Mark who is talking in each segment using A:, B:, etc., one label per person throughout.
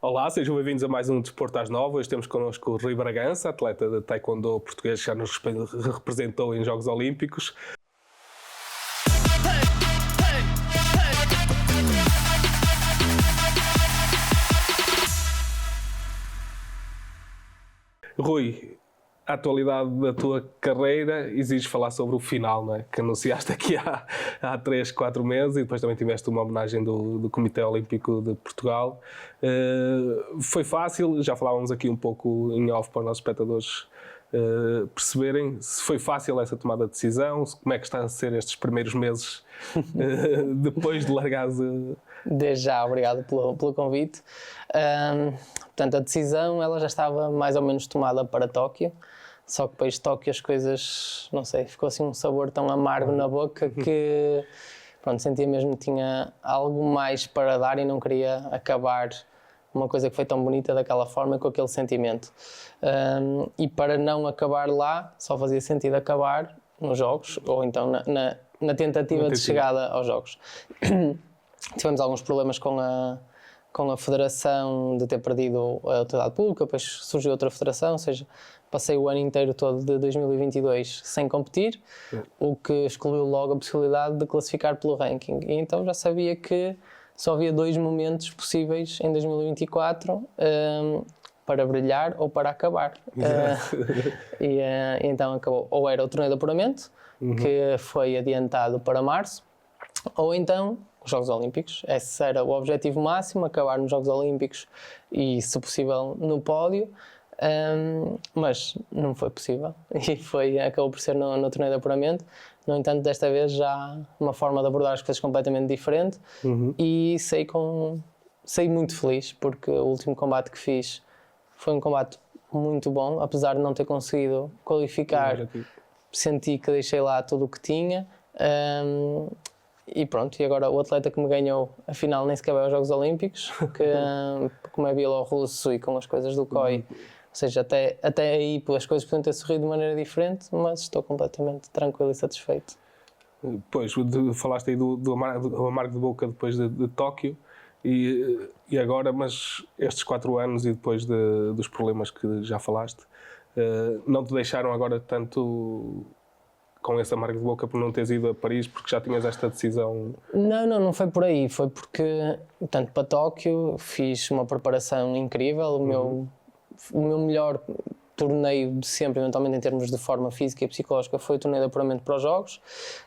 A: Olá, sejam bem-vindos a mais um Desporto às 9. Hoje temos connosco o Rui Bragança, atleta de taekwondo português que já nos representou em Jogos Olímpicos. Rui, a atualidade da tua carreira exige falar sobre o final, não é? Que anunciaste aqui há 3, 4 meses e depois também tiveste uma homenagem do Comitê Olímpico de Portugal. Foi fácil, já falávamos aqui um pouco em off para os nossos espectadores perceberem se foi fácil essa tomada de decisão, como é que está a ser estes primeiros meses depois de largares.
B: Desde já, obrigado pelo convite. Portanto, a decisão ela já estava mais ou menos tomada para Tóquio, só que depois de Tóquio as coisas, não sei, ficou assim um sabor tão amargo na boca que pronto, sentia mesmo que tinha algo mais para dar e não queria acabar uma coisa que foi tão bonita daquela forma, com aquele sentimento. E para não acabar lá, só fazia sentido acabar nos Jogos, ou então na tentativa de chegada aos Jogos. Tivemos alguns problemas com a federação de ter perdido a utilidade pública, depois surgiu outra federação, ou seja, passei o ano inteiro todo de 2022 sem competir, o que excluiu logo a possibilidade de classificar pelo ranking. E então já sabia que só havia 2 momentos possíveis em 2024 para brilhar ou para acabar. E então acabou. Ou era o torneio de apuramento, que foi adiantado para março, ou então os Jogos Olímpicos. Esse era o objetivo máximo, acabar nos Jogos Olímpicos e, se possível, no pódio. Mas não foi possível e acabou por ser no torneio de apuramento. No entanto, desta vez já uma forma de abordar as coisas completamente diferente e saí muito feliz porque o último combate que fiz foi um combate muito bom, apesar de não ter conseguido qualificar, senti que deixei lá tudo o que tinha. E pronto, e agora o atleta que me ganhou, afinal nem sequer vai aos Jogos Olímpicos, que como é bielorrusso e com as coisas do COI, ou seja, até aí as coisas podiam ter sorrido de maneira diferente, mas estou completamente tranquilo e satisfeito.
A: Pois, falaste aí do amargo de boca depois de Tóquio e agora, mas estes 4 anos e depois dos problemas que já falaste, não te deixaram agora tanto com esse amargo de boca por não teres ido a Paris, porque já tinhas esta decisão?
B: Não foi por aí, foi porque, tanto para Tóquio, fiz uma preparação incrível, o meu melhor torneio de sempre, eventualmente em termos de forma física e psicológica, foi o torneio de apuramento para os Jogos,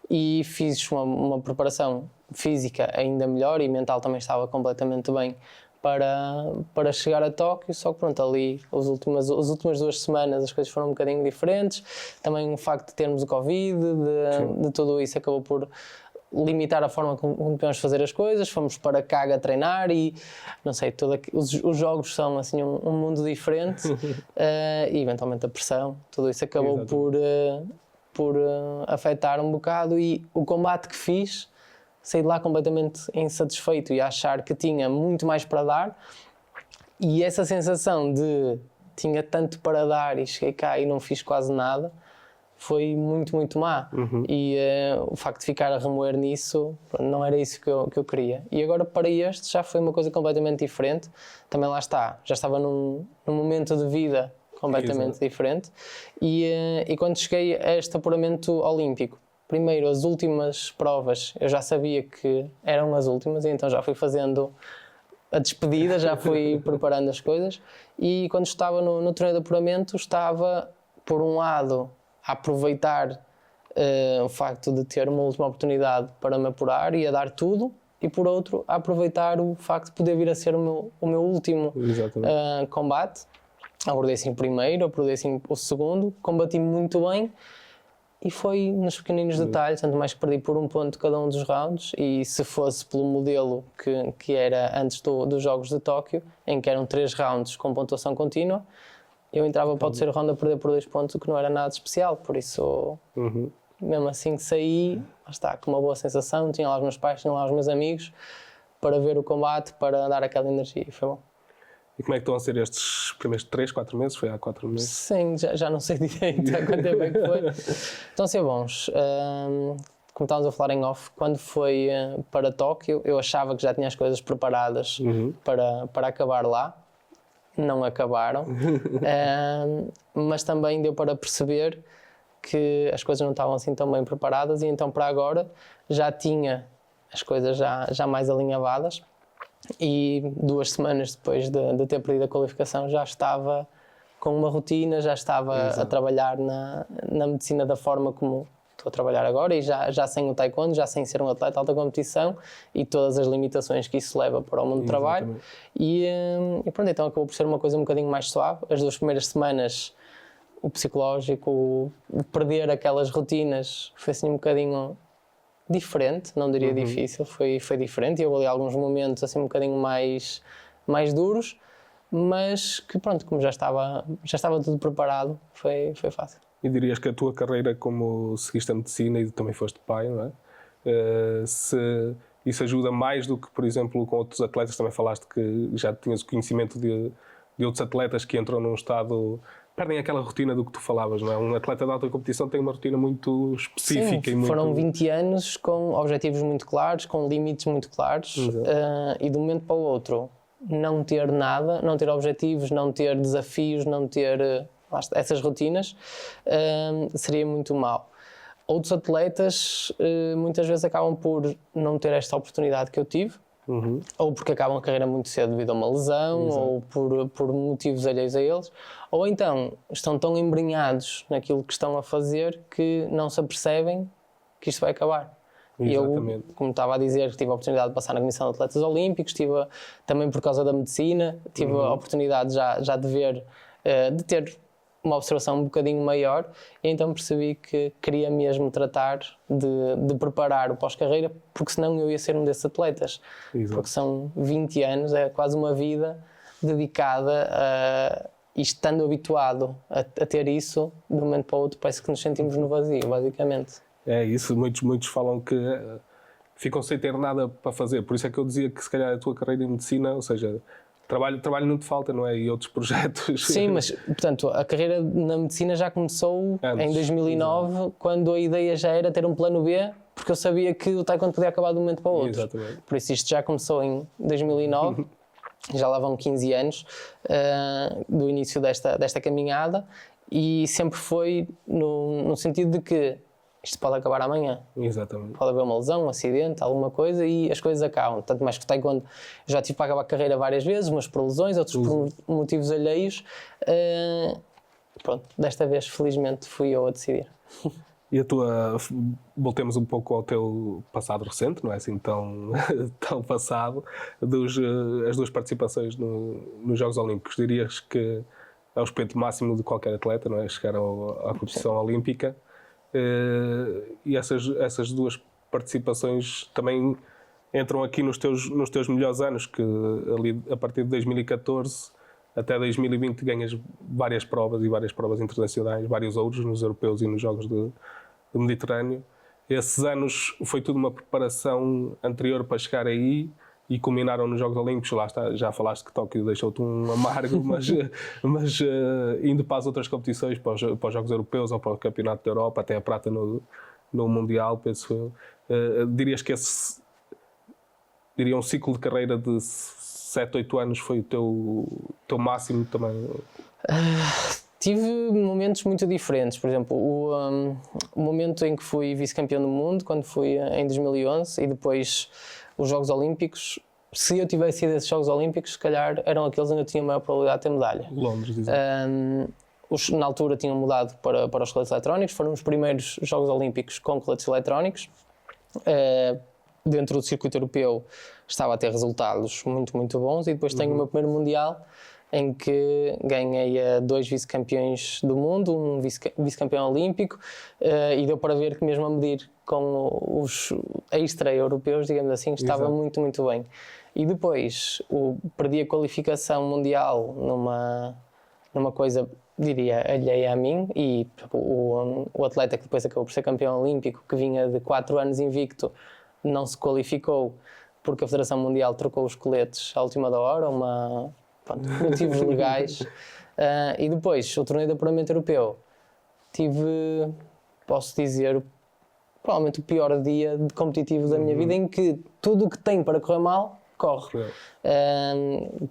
B: e fiz uma preparação física ainda melhor e mental também estava completamente bem para chegar a Tóquio, só que pronto, ali as últimas 2 semanas as coisas foram um bocadinho diferentes, também o facto de termos o Covid, de tudo isso acabou por limitar a forma como podemos fazer as coisas, fomos para Kaga treinar e não sei, os jogos são assim um mundo diferente e eventualmente a pressão, tudo isso acabou por afetar um bocado e o combate que fiz, saí de lá completamente insatisfeito e a achar que tinha muito mais para dar e essa sensação de tinha tanto para dar e cheguei cá e não fiz quase nada foi muito, muito má. E o facto de ficar a remoer nisso, não era isso que eu queria. E agora para este já foi uma coisa completamente diferente. Também lá está, já estava num momento de vida completamente diferente. E quando cheguei a este apuramento olímpico, primeiro as últimas provas, eu já sabia que eram as últimas e então já fui fazendo a despedida, já fui preparando as coisas. E quando estava no torneio de apuramento, estava, por um lado, a aproveitar o facto de ter uma última oportunidade para me apurar e a dar tudo, e por outro, a aproveitar o facto de poder vir a ser o meu último combate. Abordei assim o primeiro, abordei assim o segundo, combati muito bem e foi nos pequeninos detalhes, tanto mais que perdi por 1 ponto cada um dos rounds e se fosse pelo modelo que era antes dos Jogos de Tóquio, em que eram 3 rounds com pontuação contínua, eu entrava para o terceiro round a perder por 2 pontos, o que não era nada especial, por isso, mesmo assim que saí, está, com uma boa sensação, tinha lá os meus pais, tinha lá os meus amigos, para ver o combate, para dar aquela energia, e foi bom.
A: E como é que estão a ser estes primeiros 3, 4 meses? Foi há 4 meses?
B: Sim, já não sei direito há quanto tempo é que foi. Estão a ser bons. Como estávamos a falar em off, quando foi para Tóquio, eu achava que já tinha as coisas preparadas para acabar lá. não acabaram, mas também deu para perceber que as coisas não estavam assim tão bem preparadas e então para agora já tinha as coisas já mais alinhavadas e 2 semanas depois de ter perdido a qualificação já estava com uma rotina, já estava a trabalhar na medicina da forma como estou a trabalhar agora e já sem o taekwondo, já sem ser um atleta de alta competição e todas as limitações que isso leva para o mundo do trabalho e pronto, então acabou por ser uma coisa um bocadinho mais suave. As 2 primeiras semanas o psicológico, o perder aquelas rotinas foi assim um bocadinho diferente, não diria difícil, foi diferente e houve ali alguns momentos assim um bocadinho mais duros, mas que pronto, como já estava tudo preparado, foi fácil.
A: E dirias que a tua carreira como seguiste a medicina e também foste pai, não é? Se isso ajuda mais do que, por exemplo, com outros atletas, também falaste que já tinhas o conhecimento de outros atletas que entram num estado... Perdem aquela rotina do que tu falavas, não é? Um atleta de alta competição tem uma rotina muito específica.
B: Sim,
A: e muito...
B: foram 20 anos com objetivos muito claros, com limites muito claros e de um momento para o outro não ter nada, não ter objetivos, não ter desafios, não ter essas rotinas, seria muito mau. Outros atletas muitas vezes acabam por não ter esta oportunidade que eu tive, ou porque acabam a carreira muito cedo devido a uma lesão, ou por motivos alheios a eles, ou então estão tão embrenhados naquilo que estão a fazer que não se apercebem que isto vai acabar. E eu, como estava a dizer, tive a oportunidade de passar na Comissão de Atletas Olímpicos, tive também por causa da medicina, tive a oportunidade já de ver, de ter uma observação um bocadinho maior, e então percebi que queria mesmo tratar de preparar o pós-carreira, porque senão eu ia ser um desses atletas. Porque são 20 anos, é quase uma vida dedicada e estando habituado a ter isso, de um momento para o outro parece que nos sentimos no vazio, basicamente.
A: É isso, muitos falam que ficam sem ter nada para fazer, por isso é que eu dizia que se calhar a tua carreira em medicina, ou seja, trabalho não te falta, não é? E outros projetos.
B: Sim, mas, portanto, a carreira na medicina já começou em 2009, quando a ideia já era ter um plano B, porque eu sabia que o taekwondo podia acabar de um momento para o outro.
A: Exatamente.
B: Por isso isto já começou em 2009, já lá vão 15 anos do início desta caminhada, e sempre foi no sentido de que isto pode acabar amanhã.
A: Exatamente.
B: Pode haver uma lesão, um acidente, alguma coisa e as coisas acabam. Tanto mais que o taekwondo já tive para acabar a carreira várias vezes, umas por lesões, outros por motivos alheios. Pronto, desta vez, felizmente, fui eu a decidir.
A: E voltemos um pouco ao teu passado recente, não é assim tão passado, as 2 participações nos Jogos Olímpicos. Dirias que é o espelho máximo de qualquer atleta, não é? Chegar à competição olímpica. E essas 2 participações também entram aqui nos teus melhores anos, que ali a partir de 2014 até 2020 ganhas várias provas internacionais, vários ouros nos europeus e nos Jogos do Mediterrâneo. Esses anos foi tudo uma preparação anterior para chegar aí e culminaram nos Jogos Olímpicos. Lá está, já falaste que Tóquio deixou-te um amargo, mas indo para as outras competições, para os Jogos Europeus ou para o Campeonato da Europa, até a prata no Mundial, penso eu. Dirias que um ciclo de carreira de 7, 8 anos foi o teu máximo também?
B: Tive momentos muito diferentes. Por exemplo, o momento em que fui vice-campeão do mundo, quando fui em 2011, e depois os Jogos Olímpicos. Se eu tivesse ido a esses Jogos Olímpicos, se calhar eram aqueles onde eu tinha a maior probabilidade de ter medalha.
A: Londres, exato.
B: Na altura tinham mudado para os coletes eletrónicos, foram os primeiros Jogos Olímpicos com coletes eletrónicos. Dentro do circuito europeu estava a ter resultados muito, muito bons, e depois tenho o meu primeiro Mundial, em que ganhei 2 vice-campeões do mundo, um vice-campeão olímpico, e deu para ver que mesmo a medir com os extra-europeus, digamos assim, estava muito, muito bem. E depois perdi a qualificação mundial numa coisa, diria, alheia a mim, e o atleta que depois acabou por ser campeão olímpico, que vinha de 4 anos invicto, não se qualificou porque a Federação Mundial trocou os coletes à última da hora, motivos legais. E depois, o torneio de apuramento europeu, tive, posso dizer, provavelmente o pior dia competitivo da minha vida, em que tudo o que tem para correr mal, corre.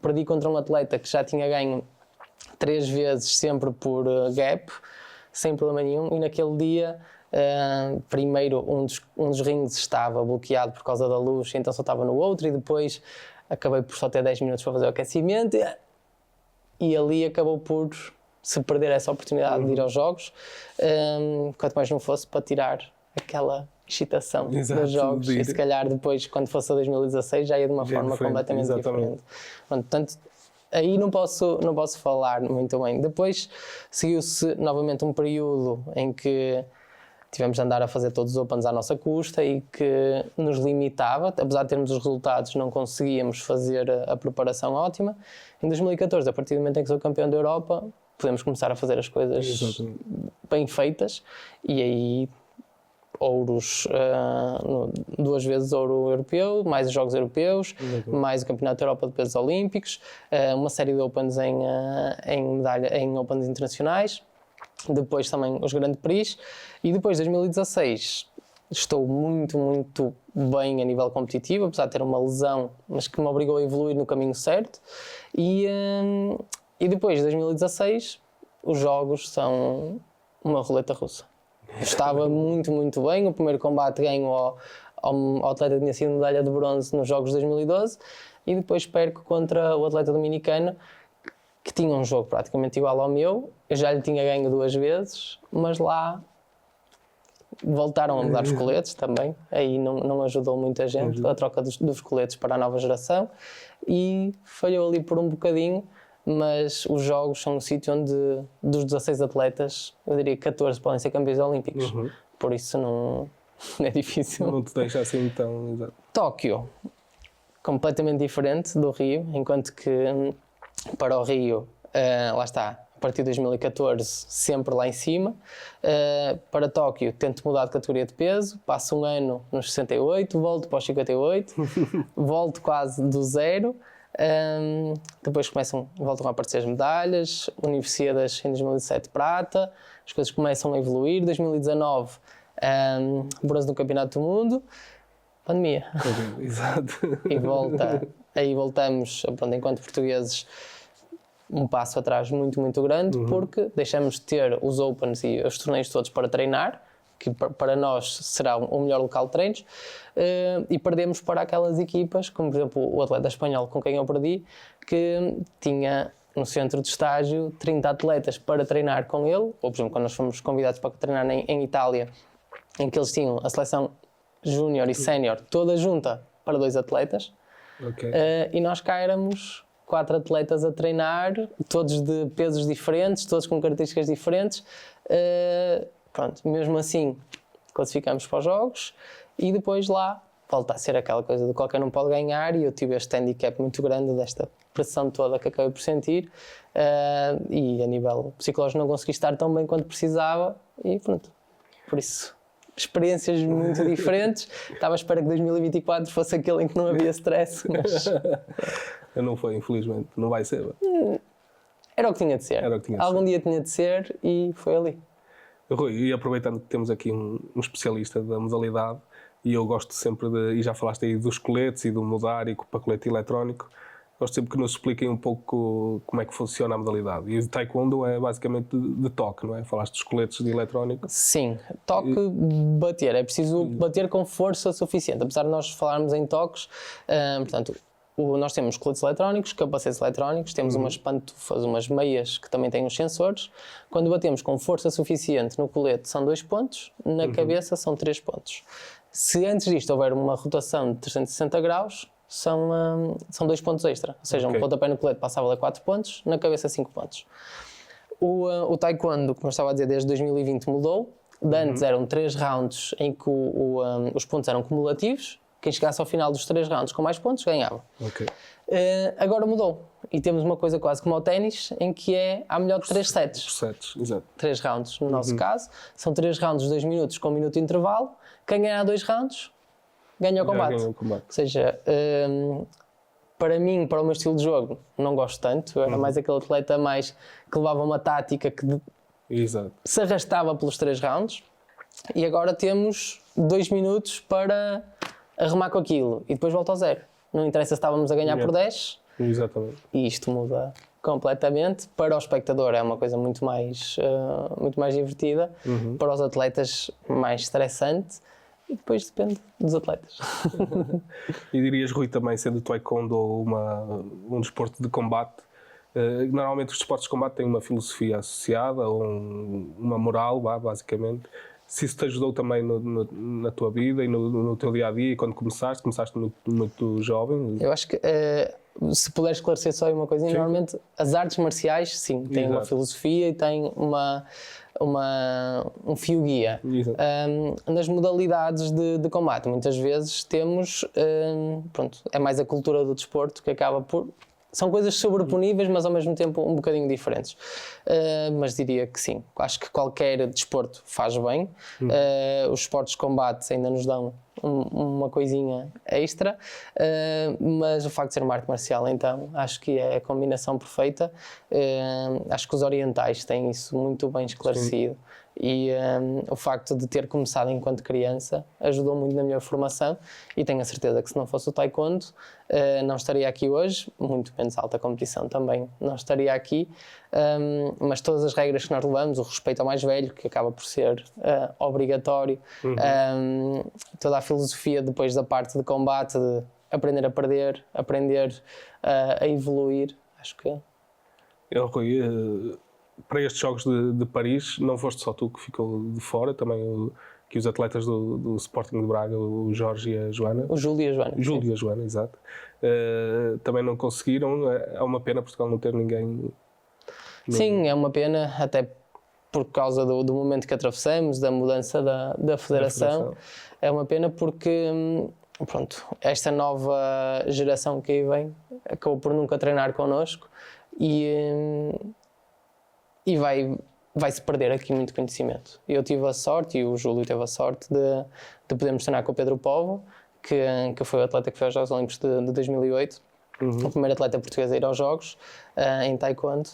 B: Perdi contra um atleta que já tinha ganho 3 vezes sempre por gap, sem problema nenhum, e naquele dia primeiro um dos rings estava bloqueado por causa da luz, então só estava no outro, e depois acabei por só ter 10 minutos para fazer o aquecimento, e ali acabou por se perder essa oportunidade de ir aos jogos, quanto mais não fosse para tirar aquela excitação dos jogos, e se calhar depois, quando fosse a 2016, já ia de uma forma completamente diferente. Portanto, aí não posso falar muito bem. Depois seguiu-se novamente um período em que tivemos de andar a fazer todos os Opens à nossa custa e que nos limitava, apesar de termos os resultados, não conseguíamos fazer a preparação ótima. Em 2014, a partir do momento em que sou campeão da Europa, podemos começar a fazer as coisas bem feitas, e aí ouros, 2 vezes ouro europeu, mais os Jogos Europeus, mais o Campeonato da Europa de Pesos Olímpicos, uma série de Opens em Opens internacionais, depois também os Grand Prix, e depois de 2016 estou muito bem a nível competitivo, apesar de ter uma lesão, mas que me obrigou a evoluir no caminho certo, e depois de 2016 os jogos são uma roleta russa. Estava muito bem. O primeiro combate ganho ao atleta que tinha sido medalha de bronze nos Jogos de 2012, e depois perco contra o atleta dominicano que tinha um jogo praticamente igual ao meu. Eu já lhe tinha ganho 2 vezes, mas lá voltaram a mudar os coletes também. Aí não ajudou muita gente a troca dos coletes para a nova geração, e falhou ali por um bocadinho. Mas os jogos são um sítio onde, dos 16 atletas, eu diria que 14 podem ser campeões olímpicos. Por isso não é difícil.
A: Não te deixa assim tão... Exato.
B: Tóquio, completamente diferente do Rio, enquanto que para o Rio, lá está, a partir de 2014, sempre lá em cima. Para Tóquio, tento mudar de categoria de peso, passo um ano nos 68, volto para os 58, volto quase do zero. Depois voltam a aparecer as medalhas, Universidades em 2017 prata, as coisas começam a evoluir. 2019 bronze no Campeonato do Mundo, pandemia.
A: Exato.
B: E aí voltamos, pronto, enquanto portugueses, um passo atrás muito grande, porque deixamos de ter os Opens e os torneios todos para treinar, que para nós será o melhor local de treinos, e perdemos para aquelas equipas, como por exemplo o atleta espanhol com quem eu perdi, que tinha no centro de estágio 30 atletas para treinar com ele, ou por exemplo quando nós fomos convidados para treinar em Itália, em que eles tinham a seleção júnior e sénior toda junta para 2 atletas, e nós cá éramos 4 atletas a treinar, todos de pesos diferentes, todos com características diferentes. Pronto, mesmo assim classificamos para os jogos, e depois lá volta a ser aquela coisa de qualquer um pode ganhar, e eu tive este handicap muito grande desta pressão toda que acabei por sentir, e a nível psicológico não consegui estar tão bem quanto precisava, e pronto, por isso experiências muito diferentes. Estava à espera que 2024 fosse aquele em que não havia stress, mas...
A: Não foi, infelizmente, não vai ser.
B: Era o que tinha de ser. Algum dia tinha de ser, e foi ali.
A: Rui, e aproveitando que temos aqui um especialista da modalidade, e eu gosto sempre e já falaste aí dos coletes e do mudar e para colete eletrónico, gosto sempre que nos expliquem um pouco como é que funciona a modalidade. E o taekwondo é basicamente de toque, não é? Falaste dos coletes de eletrónico.
B: Sim, toque, bater, é preciso bater com força suficiente, apesar de nós falarmos em toques, portanto, nós temos coletes eletrónicos, capacetes eletrónicos, temos umas pantufas, umas meias que também têm os sensores. Quando batemos com força suficiente no colete são 2 pontos, na cabeça são 3 pontos. Se antes disto houver uma rotação de 360 graus, são 2 pontos extra. Ou seja, um pontapé no colete passa a valer 4 pontos, na cabeça 5 pontos. O taekwondo, como eu estava a dizer, desde 2020 mudou. De antes eram 3 rounds em que os pontos eram cumulativos. Quem chegasse ao final dos 3 rounds com mais pontos ganhava. Agora mudou, e temos uma coisa quase como ao ténis, em que há melhor de 3 sets. 3 rounds no nosso caso. São 3 rounds de 2 minutos com 1 minuto de intervalo. Quem ganhar 2 rounds ganha o combate. Ou seja, para mim, para o meu estilo de jogo, não gosto tanto. Eu era mais aquele atleta que levava uma tática que se arrastava pelos 3 rounds. E agora temos 2 minutos para arrumar com aquilo, e depois volta ao zero. não interessa se estávamos a ganhar por 10,
A: Exatamente.
B: e isto muda completamente. Para o espectador é uma coisa muito mais divertida, para os atletas mais estressante, e depois depende dos atletas.
A: E dirias, Rui, também sendo o taekwondo um desporto de combate, normalmente os desportos de combate têm uma filosofia associada, ou uma moral, basicamente. Se isso te ajudou também na tua vida e no teu dia-a-dia, e quando começaste muito jovem?
B: Eu acho que, se puder esclarecer só uma coisa, normalmente as artes marciais, sim, têm uma filosofia e têm um fio guia. Nas modalidades de combate, muitas vezes temos, é mais a cultura do desporto que acaba por... São coisas sobreponíveis, mas ao mesmo tempo um bocadinho diferentes. Mas diria que sim. Acho que qualquer desporto faz bem. Os esportes de combate ainda nos dão uma coisinha extra. Mas o facto de ser uma arte marcial, então, acho que é a combinação perfeita. Acho que os orientais têm isso muito bem esclarecido. Sim. E o facto de ter começado enquanto criança ajudou muito na minha formação, e tenho a certeza que se não fosse o taekwondo não estaria aqui hoje, muito menos alta competição também não estaria aqui, mas todas as regras que nós levamos, o respeito ao mais velho, que acaba por ser obrigatório, toda a filosofia depois da parte de combate, de aprender a perder, aprender a evoluir, acho que...
A: Rui, para estes Jogos de Paris, não foste só tu que ficou de fora, também que os atletas do Sporting de Braga, o Jorge e a Joana.
B: O Júlio e a Joana.
A: Júlio e a Joana, exato. Também não conseguiram. É uma pena Portugal não ter ninguém.
B: Sim, é uma pena, até por causa do momento que atravessamos, da mudança da Federação. É uma pena porque, pronto, esta nova geração que aí vem acabou por nunca treinar connosco e vai-se perder aqui muito conhecimento. Eu tive a sorte, e o Júlio teve a sorte, de podermos treinar com o Pedro Povo, que foi o atleta que foi aos Jogos Olímpicos de 2008, o primeiro atleta português a ir aos Jogos, em Taekwondo,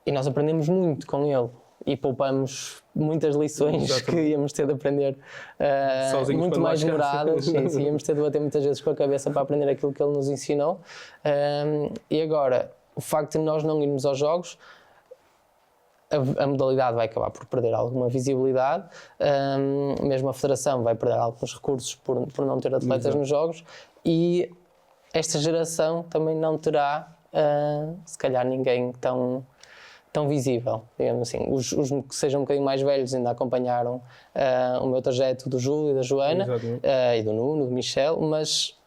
B: e nós aprendemos muito com ele, e poupamos muitas lições que íamos ter de aprender muito mais demoradas, íamos ter de bater muitas vezes com a cabeça para aprender aquilo que ele nos ensinou, e agora, o facto de nós não irmos aos Jogos, a modalidade vai acabar por perder alguma visibilidade, mesmo a Federação vai perder alguns recursos por não ter atletas nos Jogos, e esta geração também não terá, se calhar, ninguém tão visível, digamos assim. Os que sejam um bocadinho mais velhos ainda acompanharam o meu trajeto do Júlio e da Joana, e do Nuno, do Michel, mas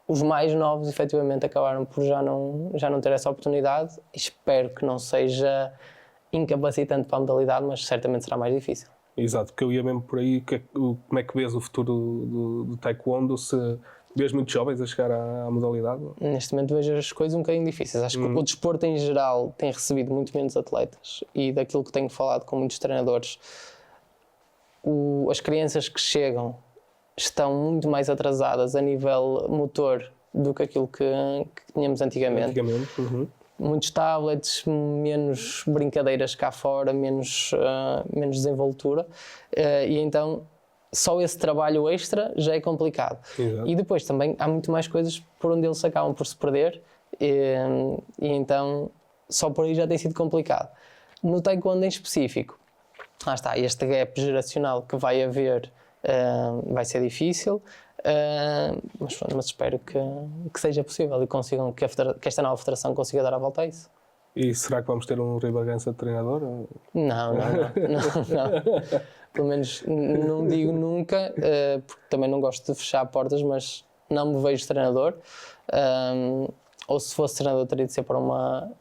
B: os mais novos, efetivamente, acabaram por já não ter essa oportunidade, e espero que não seja incapacitante para a modalidade, mas certamente será mais difícil.
A: Exato, porque eu ia mesmo por aí, como é que vês o futuro do taekwondo, se vês muitos jovens a chegar à modalidade?
B: Neste momento vejo as coisas um bocadinho difíceis. Acho que o desporto em geral tem recebido muito menos atletas, e daquilo que tenho falado com muitos treinadores, as crianças que chegam estão muito mais atrasadas a nível motor do que aquilo que tínhamos antigamente. Muitos tablets, menos brincadeiras cá fora, menos desenvoltura, e então só esse trabalho extra já é complicado.
A: Exato.
B: E depois também há muito mais coisas por onde eles acabam por se perder, e então só por aí já tem sido complicado. No taekwondo em específico, lá está, este gap geracional que vai haver vai ser difícil, mas espero que seja possível e consigam, que esta nova federação consiga dar a volta a isso.
A: E será que vamos ter um Rui Bragança de treinador?
B: Não. Pelo menos não digo nunca, porque também não gosto de fechar portas, mas não me vejo treinador. Ou se fosse treinador teria de ser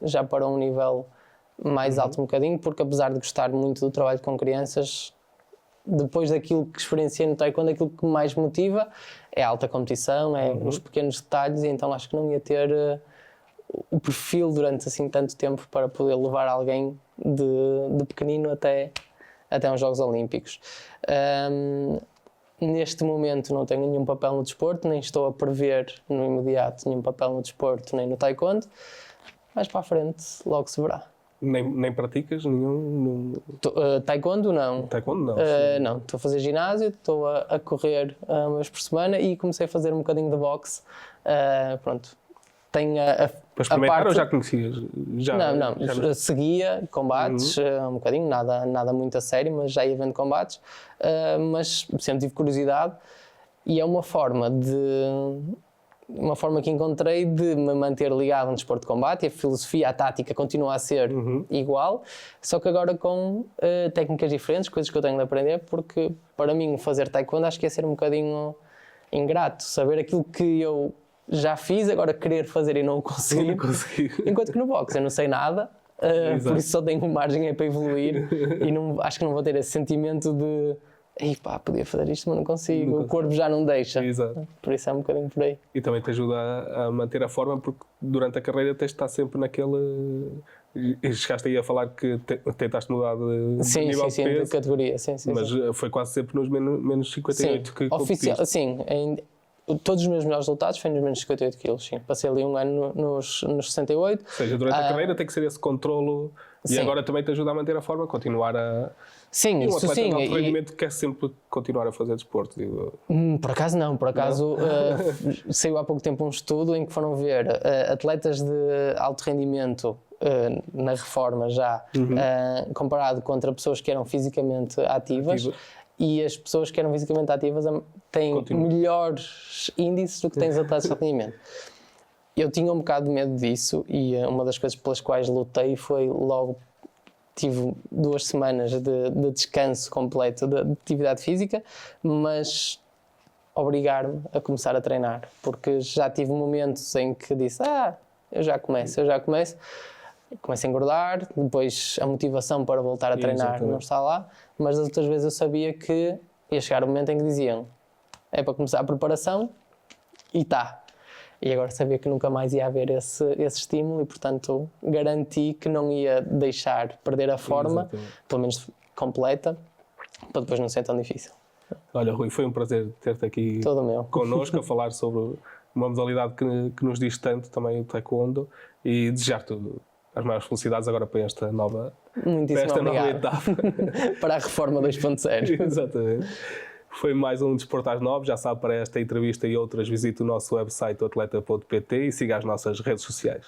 B: já para um nível mais alto um bocadinho, porque apesar de gostar muito do trabalho com crianças, depois daquilo que experienciei no taekwondo, aquilo que mais motiva é a alta competição, é os pequenos detalhes, e então acho que não ia ter o perfil durante assim tanto tempo para poder levar alguém de pequenino até aos Jogos Olímpicos. Neste momento não tenho nenhum papel no desporto, nem estou a prever no imediato nenhum papel no desporto nem no taekwondo, mas para a frente logo se verá.
A: Nem praticas nenhum?
B: Taekwondo não.
A: Taekwondo não?
B: Não, estou a fazer ginásio, estou a correr uma vez por semana e comecei a fazer um bocadinho de boxe. Pronto. Tenho
A: Para experimentar
B: parte...
A: ou já conhecias?
B: Não, seguia combates, um bocadinho, nada muito a sério, mas já ia vendo combates. Mas sempre tive curiosidade e é uma forma que encontrei de me manter ligado a um desporto de combate e a filosofia, a tática continua a ser igual, só que agora com técnicas diferentes, coisas que eu tenho de aprender, porque para mim fazer taekwondo acho que ia ser um bocadinho ingrato, saber aquilo que eu já fiz, agora querer fazer e não o conseguir. Enquanto que no boxe eu não sei nada, por isso só tenho margem para evoluir e acho que não vou ter esse sentimento de ei pá, podia fazer isto, mas não consigo, o corpo já não deixa.
A: Exato.
B: Por isso é um bocadinho por aí.
A: E também te ajuda a manter a forma, porque durante a carreira tens de estar sempre naquele... E chegaste aí a falar que tentaste mudar de nível de peso,
B: de categoria.
A: mas foi quase sempre nos menos 58 que competiste.
B: Sim, todos os meus melhores resultados foram nos menos 58 kg, sim. Passei ali um ano nos 68.
A: Ou seja, durante a carreira tem que ser esse controlo e agora também te ajuda a manter a forma, continuar a...
B: Sim, isso sim.
A: Um atleta de alto rendimento quer sempre continuar a fazer desporto. Digo.
B: Por acaso não, saiu há pouco tempo um estudo em que foram ver atletas de alto rendimento na reforma já, comparado contra pessoas que eram fisicamente ativas. E as pessoas que eram fisicamente ativas têm melhores índices do que têm os atletas de alto rendimento. Eu tinha um bocado de medo disso e uma das coisas pelas quais lutei foi logo, tive 2 semanas de descanso completo de atividade física, mas obrigar-me a começar a treinar, porque já tive momentos em que disse, eu já começo, começo a engordar, depois a motivação para voltar a treinar não está lá, mas das outras vezes eu sabia que ia chegar o momento em que diziam é para começar a preparação e está. E agora sabia que nunca mais ia haver esse estímulo e, portanto, garanti que não ia deixar perder a forma, pelo menos completa, para depois não ser tão difícil.
A: Olha, Rui, foi um prazer ter-te aqui connosco a falar sobre uma modalidade que nos diz tanto, também o taekwondo, e desejar-te as maiores felicidades agora para esta nova etapa.
B: Para a reforma 2.0.
A: Exatamente. Foi mais um Desporto às 9. Já sabe, para esta entrevista e outras, visite o nosso website atleta.pt e siga as nossas redes sociais.